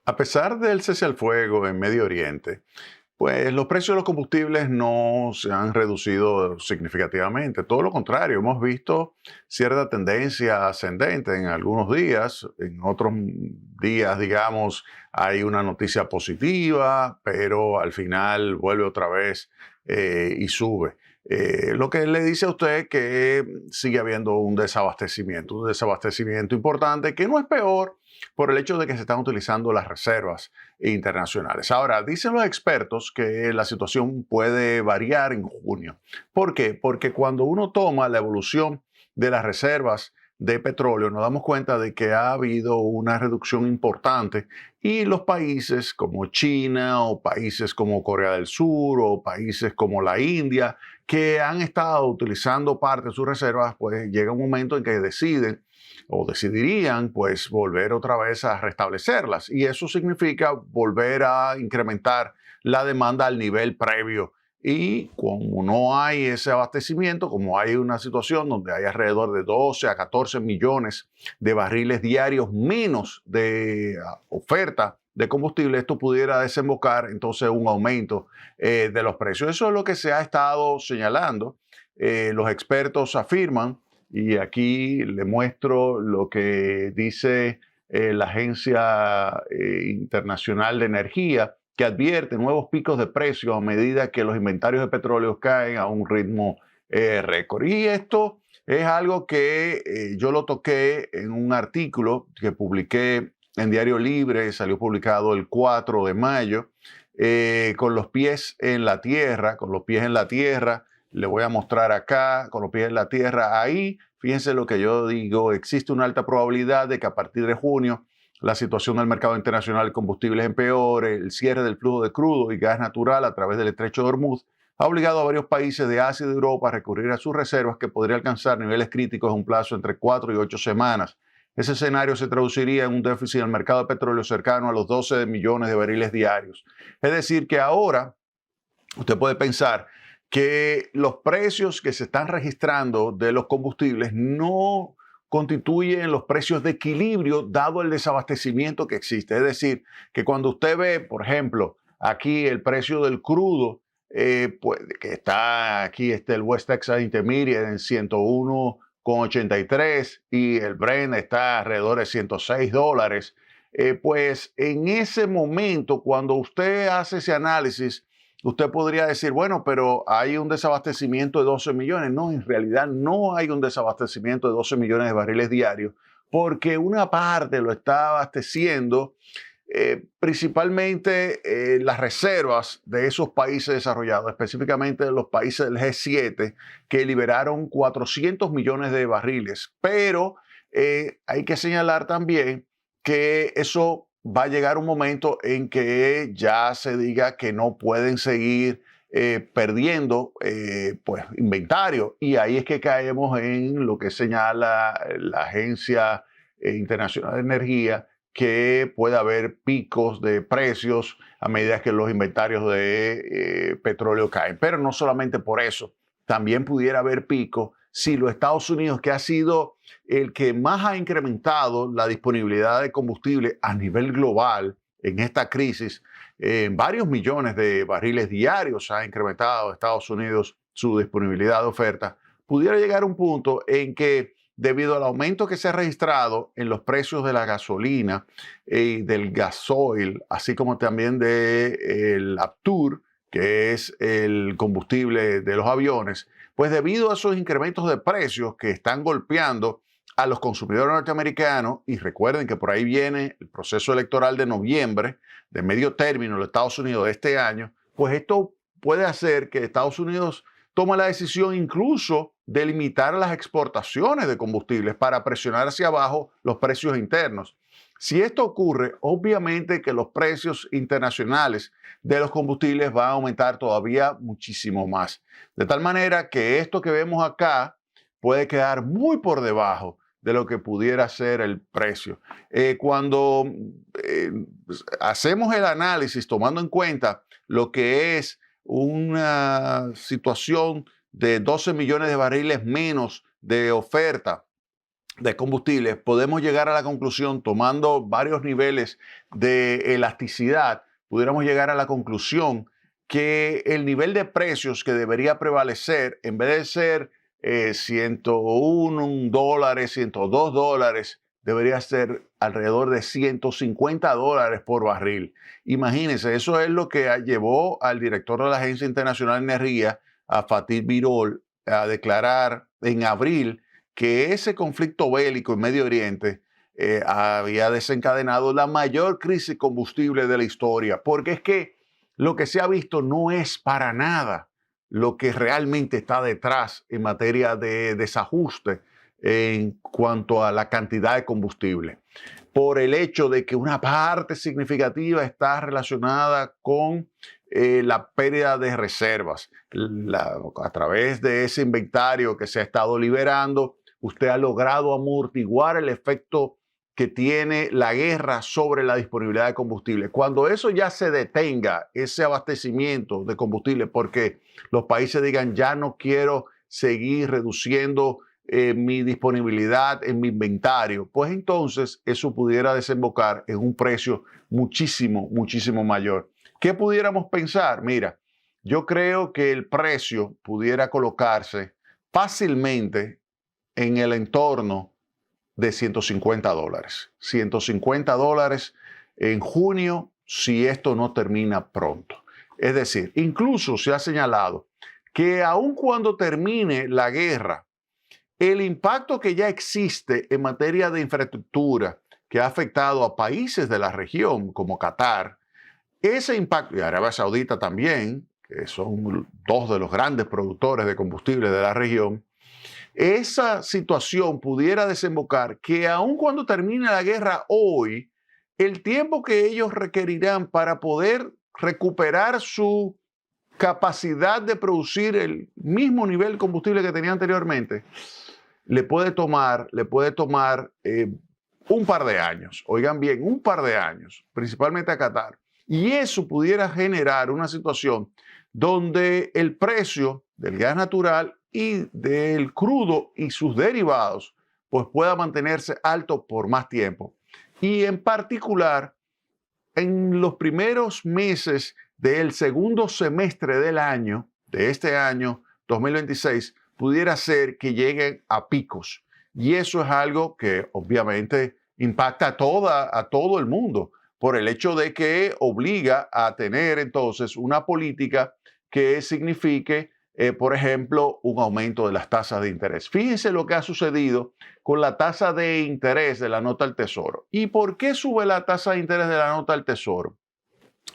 A pesar del cese al fuego en Medio Oriente, pues los precios de los combustibles no se han reducido significativamente. Todo lo contrario, hemos visto cierta tendencia ascendente en algunos días, en otros días, digamos, hay una noticia positiva, pero al final vuelve otra vez y sube. Lo que le dice a usted que sigue habiendo un desabastecimiento importante, que no es peor por el hecho de que se están utilizando las reservas internacionales. Ahora, dicen los expertos que la situación puede variar en junio. ¿Por qué? Porque cuando uno toma la evolución de las reservas de petróleo, nos damos cuenta de que ha habido una reducción importante y los países como China o países como Corea del Sur o países como la India, que han estado utilizando parte de sus reservas, pues llega un momento en que deciden o decidirían pues volver otra vez a restablecerlas. Y eso significa volver a incrementar la demanda al nivel previo. Y como no hay ese abastecimiento, como hay una situación donde hay alrededor de 12 a 14 millones de barriles diarios menos de oferta de combustible, esto pudiera desembocar entonces un aumento de los precios. Eso es lo que se ha estado señalando. Los expertos afirman y aquí le muestro lo que dice la Agencia Internacional de Energía, que advierte nuevos picos de precios a medida que los inventarios de petróleo caen a un ritmo récord. Y esto es algo que yo lo toqué en un artículo que publiqué en Diario Libre, salió publicado el 4 de mayo, con los pies en la tierra, con los pies en la tierra. Le voy a mostrar acá, con los pies en la tierra. Ahí, fíjense lo que yo digo, existe una alta probabilidad de que a partir de junio la situación del mercado internacional de combustibles empeore. El cierre del flujo de crudo y gas natural a través del estrecho de Hormuz ha obligado a varios países de Asia y de Europa a recurrir a sus reservas, que podría alcanzar niveles críticos en un plazo entre 4 y 8 semanas. Ese escenario se traduciría en un déficit del mercado de petróleo cercano a los 12 millones de barriles diarios. Es decir, que ahora usted puede pensar que los precios que se están registrando de los combustibles no constituyen los precios de equilibrio dado el desabastecimiento que existe. Es decir, que cuando usted ve, por ejemplo, aquí el precio del crudo, pues, que está aquí, el West Texas Intermediate en 101,83 y el Brent está alrededor de $106, pues en ese momento, cuando usted hace ese análisis, usted podría decir, bueno, pero hay un desabastecimiento de 12 millones. No, en realidad no hay un desabastecimiento de 12 millones de barriles diarios, porque una parte lo está abasteciendo principalmente las reservas de esos países desarrollados, específicamente de los países del G7, que liberaron 400 millones de barriles. Pero hay que señalar también que eso va a llegar un momento en que ya se diga que no pueden seguir perdiendo pues inventario, y ahí es que caemos en lo que señala la Agencia Internacional de Energía, que puede haber picos de precios a medida que los inventarios de petróleo caen. Pero no solamente por eso, también pudiera haber picos si los Estados Unidos, que ha sido el que más ha incrementado la disponibilidad de combustible a nivel global en esta crisis, en varios millones de barriles diarios ha incrementado Estados Unidos su disponibilidad de oferta, pudiera llegar a un punto en que, debido al aumento que se ha registrado en los precios de la gasolina y del gasoil, así como también del Aptur, que es el combustible de los aviones, pues debido a esos incrementos de precios que están golpeando a los consumidores norteamericanos, y recuerden que por ahí viene el proceso electoral de noviembre, de medio término en los Estados Unidos de este año, pues esto puede hacer que Estados Unidos tome la decisión incluso de limitar las exportaciones de combustibles para presionar hacia abajo los precios internos. Si esto ocurre, obviamente que los precios internacionales de los combustibles van a aumentar todavía muchísimo más. De tal manera que esto que vemos acá puede quedar muy por debajo de lo que pudiera ser el precio. Cuando hacemos el análisis tomando en cuenta lo que es una situación de 12 millones de barriles menos de oferta de combustibles, podemos llegar a la conclusión, tomando varios niveles de elasticidad, pudiéramos llegar a la conclusión que el nivel de precios que debería prevalecer, en vez de ser 101 dólares, 102 dólares, debería ser alrededor de 150 dólares por barril. Imagínense, eso es lo que llevó al director de la Agencia Internacional de Energía, a Fatih Birol, a declarar en abril que ese conflicto bélico en Medio Oriente había desencadenado la mayor crisis combustible de la historia, porque es que lo que se ha visto no es para nada lo que realmente está detrás en materia de desajuste en cuanto a la cantidad de combustible, por el hecho de que una parte significativa está relacionada con la pérdida de reservas. A través de ese inventario que se ha estado liberando, usted ha logrado amortiguar el efecto que tiene la guerra sobre la disponibilidad de combustible. Cuando eso ya se detenga, ese abastecimiento de combustible, porque los países digan, ya no quiero seguir reduciendo mi disponibilidad en mi inventario, pues entonces eso pudiera desembocar en un precio muchísimo, muchísimo mayor. ¿Qué pudiéramos pensar? Mira, yo creo que el precio pudiera colocarse fácilmente en el entorno de 150 dólares. 150 dólares en junio si esto no termina pronto. Es decir, incluso se ha señalado que aun cuando termine la guerra, el impacto que ya existe en materia de infraestructura que ha afectado a países de la región como Qatar, ese impacto, y Arabia Saudita también, que son dos de los grandes productores de combustible de la región, esa situación pudiera desembocar que aun cuando termine la guerra hoy, el tiempo que ellos requerirán para poder recuperar su capacidad de producir el mismo nivel de combustible que tenía anteriormente, le puede tomar un par de años. Oigan bien, un par de años, principalmente a Qatar. Y eso pudiera generar una situación donde el precio del gas natural y del crudo y sus derivados pues pueda mantenerse alto por más tiempo. Y en particular, en los primeros meses del segundo semestre del año, de este año 2026, pudiera ser que lleguen a picos. Y eso es algo que obviamente impacta a todo el mundo por el hecho de que obliga a tener entonces una política que signifique, por ejemplo, un aumento de las tasas de interés. Fíjense lo que ha sucedido con la tasa de interés de la nota al tesoro. ¿Y por qué sube la tasa de interés de la nota al tesoro?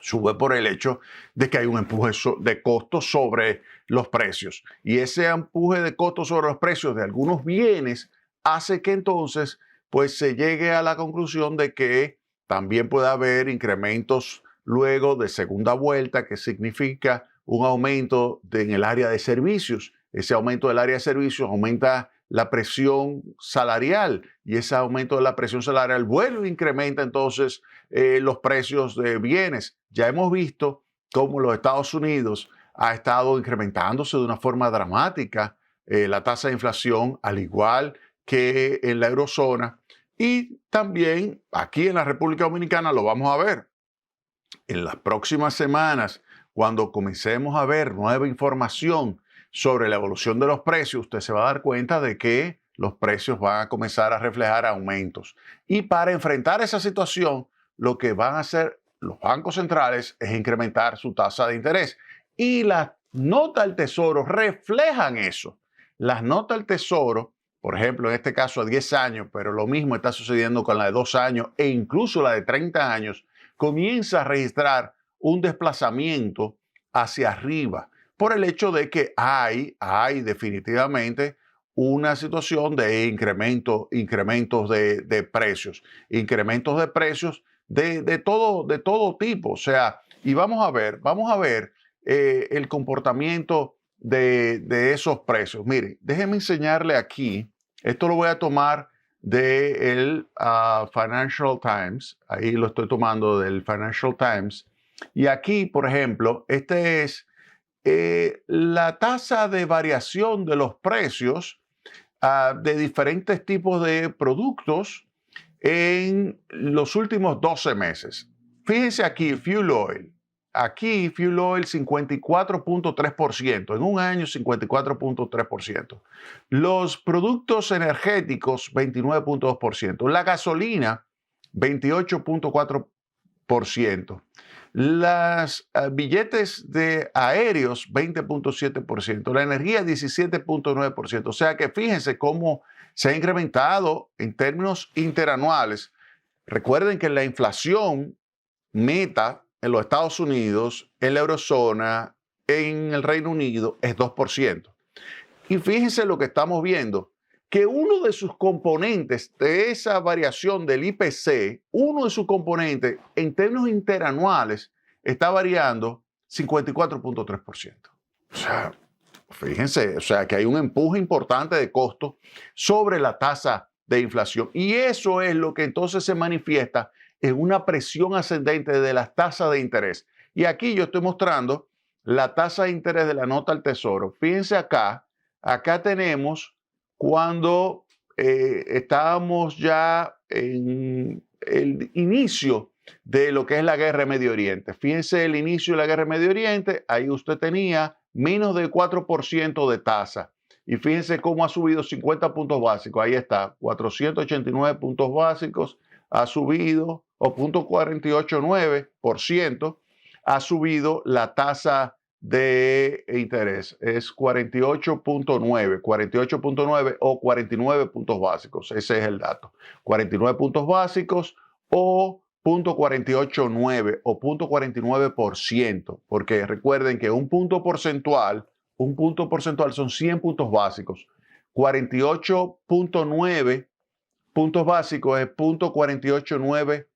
Sube por el hecho de que hay un empuje de costos sobre los precios. Y ese empuje de costos sobre los precios de algunos bienes hace que entonces pues se llegue a la conclusión de que también puede haber incrementos luego de segunda vuelta, que significa un aumento en el área de servicios. Ese aumento del área de servicios aumenta la presión salarial y ese aumento de la presión salarial vuelve e incrementa entonces los precios de bienes. Ya hemos visto cómo los Estados Unidos ha estado incrementándose de una forma dramática la tasa de inflación, al igual que en la eurozona, y también aquí en la República Dominicana lo vamos a ver. En las próximas semanas, cuando comencemos a ver nueva información sobre la evolución de los precios, usted se va a dar cuenta de que los precios van a comenzar a reflejar aumentos. Y para enfrentar esa situación, lo que van a hacer los bancos centrales es incrementar su tasa de interés. Y las notas del Tesoro reflejan eso. Las notas del Tesoro, por ejemplo, en este caso a 10 años, pero lo mismo está sucediendo con la de 2 años e incluso la de 30 años, comienza a registrar un desplazamiento hacia arriba por el hecho de que hay definitivamente una situación de incrementos de precios, de todo tipo. O sea, y vamos a ver el comportamiento de esos precios. Miren, déjenme enseñarle aquí, esto lo voy a tomar del Financial Times, ahí lo estoy tomando del Financial Times, y aquí, por ejemplo, este es la tasa de variación de los precios de diferentes tipos de productos en los últimos 12 meses. Fíjense aquí, fuel oil. Aquí, fuel oil 54.3%, en un año 54.3%. Los productos energéticos 29.2%. La gasolina 28.4%. Las billetes de aéreos 20.7%, la energía 17.9%. O sea que fíjense cómo se ha incrementado en términos interanuales. Recuerden que la inflación meta en los Estados Unidos, en la eurozona, en el Reino Unido es 2%. Y fíjense lo que estamos viendo, que uno de sus componentes de esa variación del IPC, uno de sus componentes en términos interanuales está variando 54.3%. O sea, fíjense, o sea que hay un empuje importante de costo sobre la tasa de inflación. Y eso es lo que entonces se manifiesta en una presión ascendente de las tasas de interés. Y aquí yo estoy mostrando la tasa de interés de la nota al tesoro. Fíjense acá, acá tenemos cuando estábamos ya en el inicio de lo que es la guerra en Medio Oriente. Fíjense el inicio de la guerra en Medio Oriente, ahí usted tenía menos del 4% de tasa. Y fíjense cómo ha subido 50 puntos básicos. Ahí está, 489 puntos básicos ha subido, o 0.489% ha subido la tasa de interés. Es 48.9 o 49 puntos básicos. Ese es el dato. 49 puntos básicos o 0.489 o 0.49%, porque recuerden que un punto porcentual son 100 puntos básicos. 48.9 puntos básicos es 0.489%.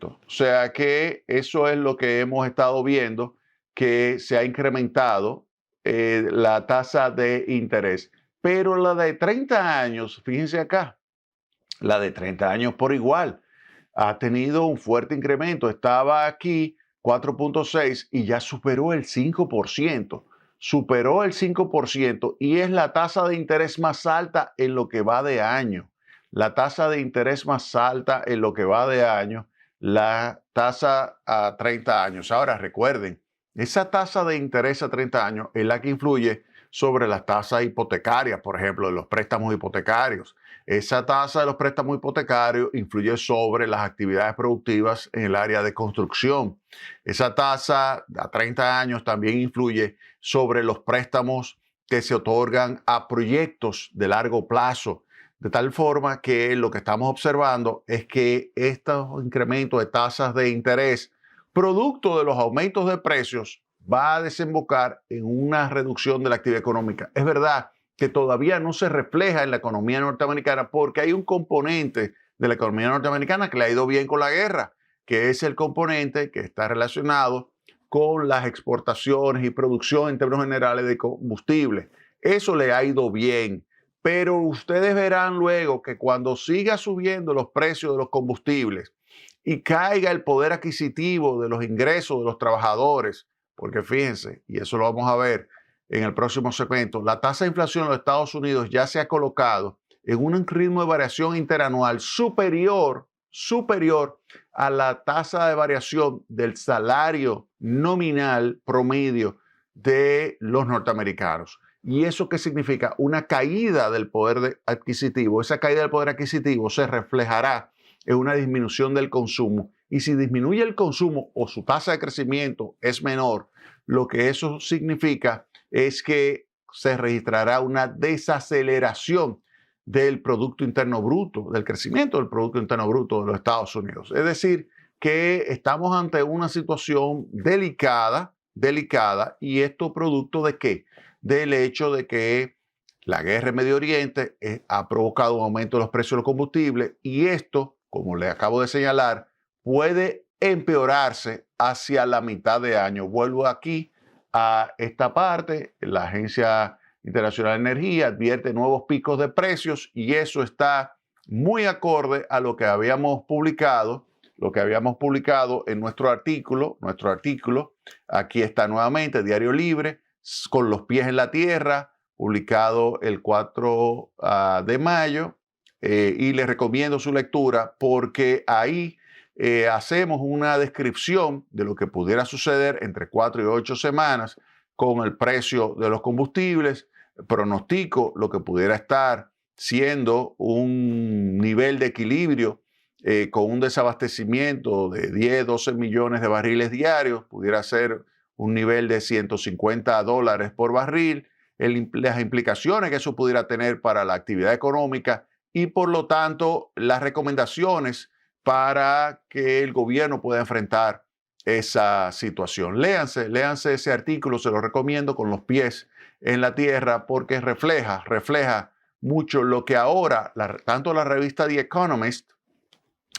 O sea que eso es lo que hemos estado viendo, que se ha incrementado la tasa de interés. Pero la de 30 años, fíjense acá, la de 30 años por igual, ha tenido un fuerte incremento. Estaba aquí 4.6 y ya superó el 5%. Superó el 5% y es la tasa de interés más alta en lo que va de año. La tasa de interés más alta en lo que va de año, la tasa a 30 años. Ahora recuerden, esa tasa de interés a 30 años es la que influye sobre las tasas hipotecarias, por ejemplo, de los préstamos hipotecarios. Esa tasa de los préstamos hipotecarios influye sobre las actividades productivas en el área de construcción. Esa tasa a 30 años también influye sobre los préstamos que se otorgan a proyectos de largo plazo. De tal forma que lo que estamos observando es que estos incrementos de tasas de interés, producto de los aumentos de precios, va a desembocar en una reducción de la actividad económica. Es verdad que todavía no se refleja en la economía norteamericana porque hay un componente de la economía norteamericana que le ha ido bien con la guerra, que es el componente que está relacionado con las exportaciones y producción en términos generales de combustible. Eso le ha ido bien. Pero ustedes verán luego que cuando siga subiendo los precios de los combustibles y caiga el poder adquisitivo de los ingresos de los trabajadores, porque fíjense, y eso lo vamos a ver en el próximo segmento, la tasa de inflación en los Estados Unidos ya se ha colocado en un ritmo de variación interanual superior a la tasa de variación del salario nominal promedio de los norteamericanos. ¿Y eso qué significa? Una caída del poder adquisitivo. Esa caída del poder adquisitivo se reflejará en una disminución del consumo. Y si disminuye el consumo o su tasa de crecimiento es menor, lo que eso significa es que se registrará una desaceleración del Producto Interno Bruto, del crecimiento del Producto Interno Bruto de los Estados Unidos. Es decir, que estamos ante una situación delicada, ¿y esto producto de qué? Del hecho de que la guerra en Medio Oriente ha provocado un aumento de los precios de los combustibles y esto, como le acabo de señalar, puede empeorarse hacia la mitad de año. Vuelvo aquí a esta parte, la Agencia Internacional de Energía advierte nuevos picos de precios y eso está muy acorde a lo que habíamos publicado en nuestro artículo. Aquí está nuevamente, Diario Libre, con los pies en la tierra, publicado el 4 de mayo, y les recomiendo su lectura porque ahí hacemos una descripción de lo que pudiera suceder entre 4 y 8 semanas con el precio de los combustibles. Pronostico lo que pudiera estar siendo un nivel de equilibrio con un desabastecimiento de 10, 12 millones de barriles diarios, pudiera ser un nivel de $150 por barril, las implicaciones que eso pudiera tener para la actividad económica y por lo tanto las recomendaciones para que el gobierno pueda enfrentar esa situación. Léanse ese artículo, se lo recomiendo, con los pies en la tierra, porque refleja mucho lo que ahora tanto la revista The Economist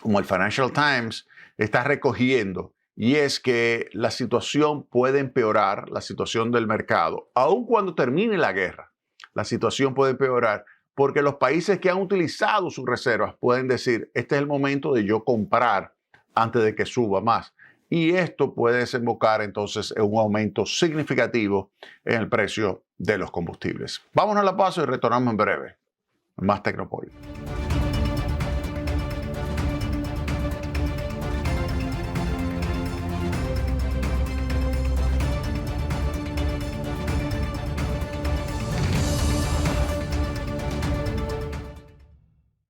como el Financial Times está recogiendo, y es que la situación puede empeorar, la situación del mercado, aun cuando termine la guerra. La situación puede empeorar porque los países que han utilizado sus reservas pueden decir, este es el momento de yo comprar antes de que suba más. Y esto puede desembocar entonces en un aumento significativo en el precio de los combustibles. Vámonos a la pausa y retornamos en breve. Más Tecnopolítico.